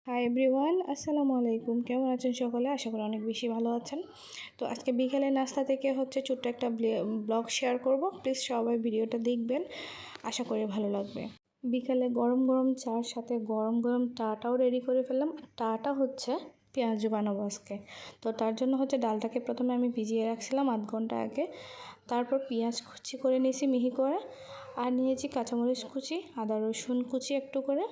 Hi everyone, আসসালামু আলাইকুম। কেমন আছেন সকলে? আশা করি অনেক বেশি ভালো আছেন। তো আজকে বিকেলের নাস্তা থেকে ছোট্ট একটা ব্লগ শেয়ার করব। প্লিজ সবাই ভিডিওটা দেখবেন, আশা করি ভালো লাগবে। বিকালে গরম গরম চার সাথে গরম গরম টাটাও রেডি করে ফেললাম। টাটা পেঁয়াজু বানাবো আজকে। তো তার জন্য ডালটাকে প্রথমে আমি ভিজিয়ে রাখছিলাম আধ ঘন্টা আগে। তারপর পেঁয়াজ কুচি করে নিয়েছি মিহি করে, আর নিয়েছি কাঁচামরিচ কুচি, আদা রসুন কুচি একটু করে,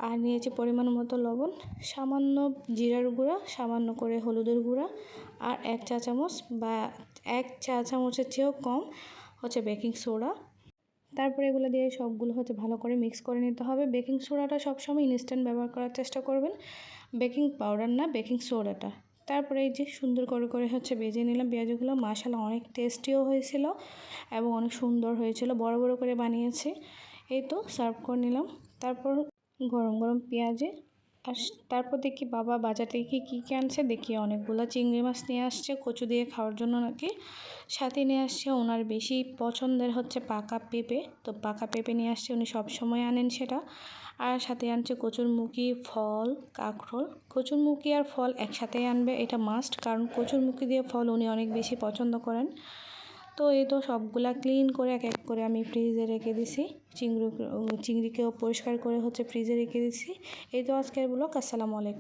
আর নিয়েছি পরিমাণ মতো লবণ, সামান্য জিরার গুঁড়া, সামান্য করে হলুদের গুঁড়া, আর 1 চা চামচ বা 1 চা চামচের চেয়েও কম বেকিং সোডা। তারপরে এগুলো দিয়ে সবগুলো ভালো করে মিক্স করে নিতে হবে। বেকিং সোডাটা সবসময় ইনস্ট্যান্ট ব্যবহার করার চেষ্টা করবেন, বেকিং পাউডার না, বেকিং সোডাটা। তারপরে এই যে সুন্দর করে করে ভেজে নিলাম পেঁয়াজগুলো। মাশাআল্লাহ অনেক টেস্টিও হয়েছিল এবং অনেক সুন্দর হয়েছিল, বড় বড় করে বানিয়েছি। এই তো সার্ভ করে নিলাম। তারপর গরম গরম পেঁয়াজে, আর তারপর দেখি বাবা বাজার থেকে কী কী আনছে, দেখি অনেকগুলো চিংড়ি মাছ নিয়ে আসছে কচু দিয়ে খাওয়ার জন্য নাকি। সাথে নিয়ে আসছে ওনার বেশি পছন্দের পাকা পেঁপে। তো পাকা পেঁপে নিয়ে আসছে, উনি সবসময় আনেন সেটা। আর সাথে আনছে কচুরমুখী, ফল, কাঁকরোল। কচুরমুখী আর ফল একসাথেই আনবে, এটা মাস্ট, কারণ কচুরমুখী দিয়ে ফল উনি অনেক বেশি পছন্দ করেন। তো এই তো সবগুলা ক্লিন করে এক এক করে আমি ফ্রিজে রেখে দিছি। চিংড়িকেও পরিষ্কার করে ফ্রিজে রেখে দিছি। এই তো আজকের ব্লগ। আসসালামু আলাইকুম।